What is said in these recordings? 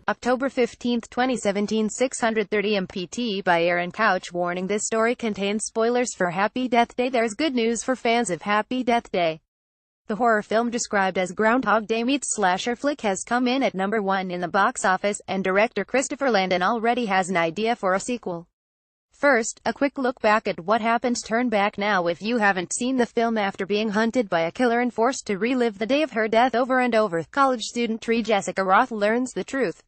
October 15, 2017, 630 MPT by Aaron Couch. Warning: this story contains spoilers for Happy Death Day. There's good news for fans of Happy Death Day. The horror film, described as Groundhog Day meets slasher flick, has come in at number 1 in the box office, and director Christopher Landon already has an idea for a sequel. First, a quick look back at what happened. Turn back now if you haven't seen the film. After being hunted by a killer and forced to relive the day of her death over and over, college student Tree Jessica Roth learns the truth.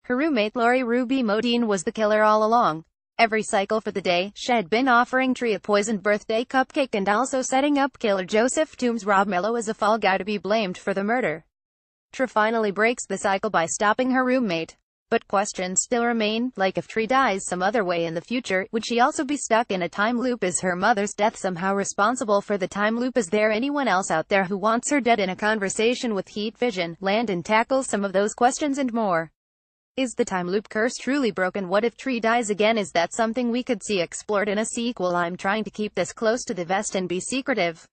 Her roommate Lori Ruby Modine was the killer all along. Every cycle for the day, she had been offering Tree a poisoned birthday cupcake and also setting up killer Joseph Toombs Rob Mello as a fall guy to be blamed for the murder. Tree finally breaks the cycle by stopping her roommate. But questions still remain, like if Tree dies some other way in the future, would she also be stuck in a time loop? Is her mother's death somehow responsible for the time loop? Is there anyone else out there who wants her dead? In a conversation with Heat Vision, Landon tackles some of those questions and more. Is the time loop curse truly broken? What if Tree dies again? Is that something we could see explored in a sequel? I'm trying to keep this close to the vest and be secretive.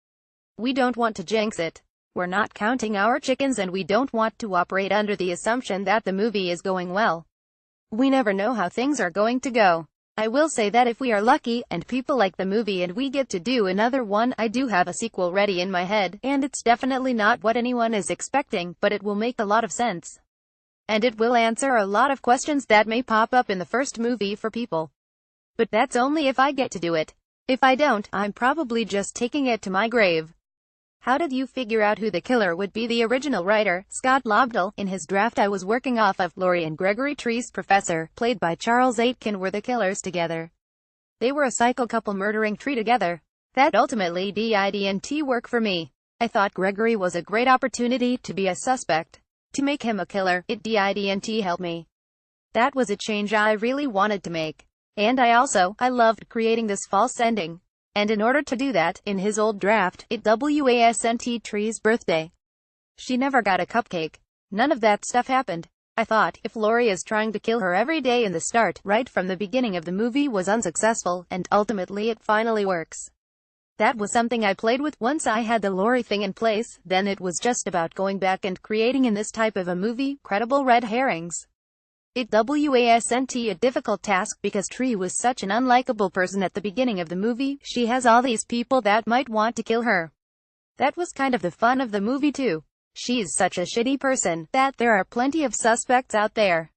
We don't want to jinx it. We're not counting our chickens, and we don't want to operate under the assumption that the movie is going well. We never know how things are going to go. I will say that if we are lucky, and people like the movie and we get to do another one, I do have a sequel ready in my head, and it's definitely not what anyone is expecting, but it will make a lot of sense. And it will answer a lot of questions that may pop up in the first movie for people. But that's only if I get to do it. If I don't, I'm probably just taking it to my grave. How did you figure out who the killer would be? The original writer, Scott Lobdell, in his draft I was working off of, Lori and Gregory Tree's professor, played by Charles Aitken, were the killers together. They were a psycho couple murdering Tree together. That ultimately didn't work for me. I thought Gregory was a great opportunity to be a suspect. To make him a killer, it didn't help me. That was a change I really wanted to make. And I loved creating this false ending. And in order to do that, in his old draft, it wasn't Tree's birthday. She never got a cupcake. None of that stuff happened. I thought, if Lori is trying to kill her every day in the start, right from the beginning of the movie, was unsuccessful, and ultimately it finally works. That was something I played with. Once I had the Lori thing in place, then it was just about going back and creating in this type of a movie, credible red herrings. It wasn't a difficult task because Tree was such an unlikable person at the beginning of the movie. She has all these people that might want to kill her. That was kind of the fun of the movie too. She's such a shitty person that there are plenty of suspects out there.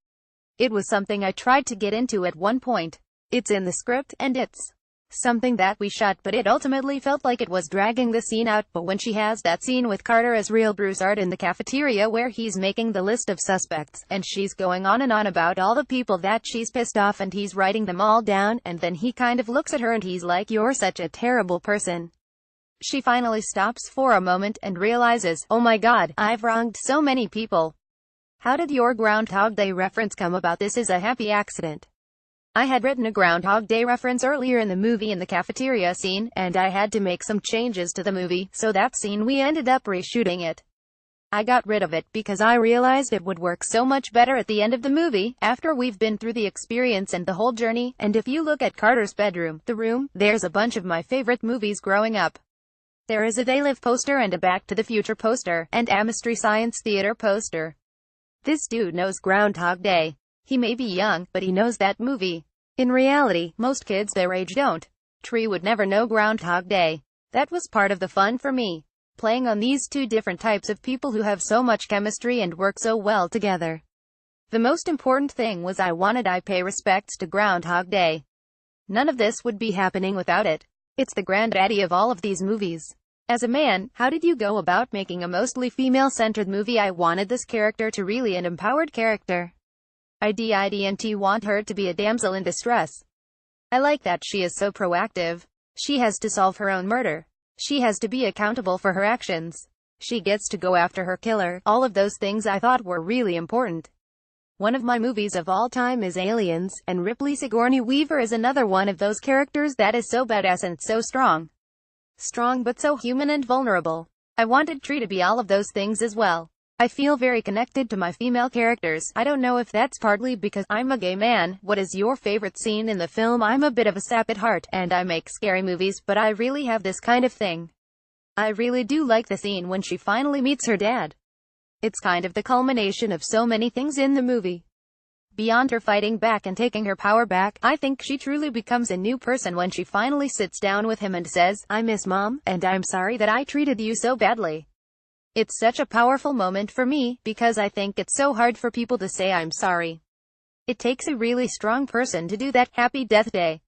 It was something I tried to get into at one point. It's in the script, and it's something that we shot, but it ultimately felt like it was dragging the scene out. But when she has that scene with Carter as real Broussard in the cafeteria where he's making the list of suspects, and she's going on and on about all the people that she's pissed off, and he's writing them all down, and then he kind of looks at her and he's like, "You're such a terrible person." She finally stops for a moment and realizes, "Oh my god, I've wronged so many people." How did your Groundhog Day reference come about? This is a happy accident. I had written a Groundhog Day reference earlier in the movie in the cafeteria scene, and I had to make some changes to the movie, so that scene we ended up reshooting it. I got rid of it because I realized it would work so much better at the end of the movie, after we've been through the experience and the whole journey. And if you look at Carter's bedroom, The Room, there's a bunch of my favorite movies growing up. There is a They Live poster and a Back to the Future poster, and a Mystery Science Theater poster. This dude knows Groundhog Day. He may be young, but he knows that movie. In reality, most kids their age don't. Tree would never know Groundhog Day. That was part of the fun for me. Playing on these two different types of people who have so much chemistry and work so well together. The most important thing was I pay respects to Groundhog Day. None of this would be happening without it. It's the granddaddy of all of these movies. As a man, how did you go about making a mostly female-centered movie? I wanted this character to really an empowered character. I didn't want her to be a damsel in distress. I like that she is so proactive. She has to solve her own murder. She has to be accountable for her actions. She gets to go after her killer. All of those things I thought were really important. One of my movies of all time is Aliens, and Ripley Sigourney Weaver is another one of those characters that is so badass and so strong. Strong but so human and vulnerable. I wanted Tree to be all of those things as well. I feel very connected to my female characters. I don't know if that's partly because I'm a gay man. What is your favorite scene in the film? I'm a bit of a sap at heart, and I make scary movies, but I really have this kind of thing. I really do like the scene when she finally meets her dad. It's kind of the culmination of so many things in the movie. Beyond her fighting back and taking her power back, I think she truly becomes a new person when she finally sits down with him and says, "I miss Mom, and I'm sorry that I treated you so badly." It's such a powerful moment for me, because I think it's so hard for people to say I'm sorry. It takes a really strong person to do that. Happy Death Day.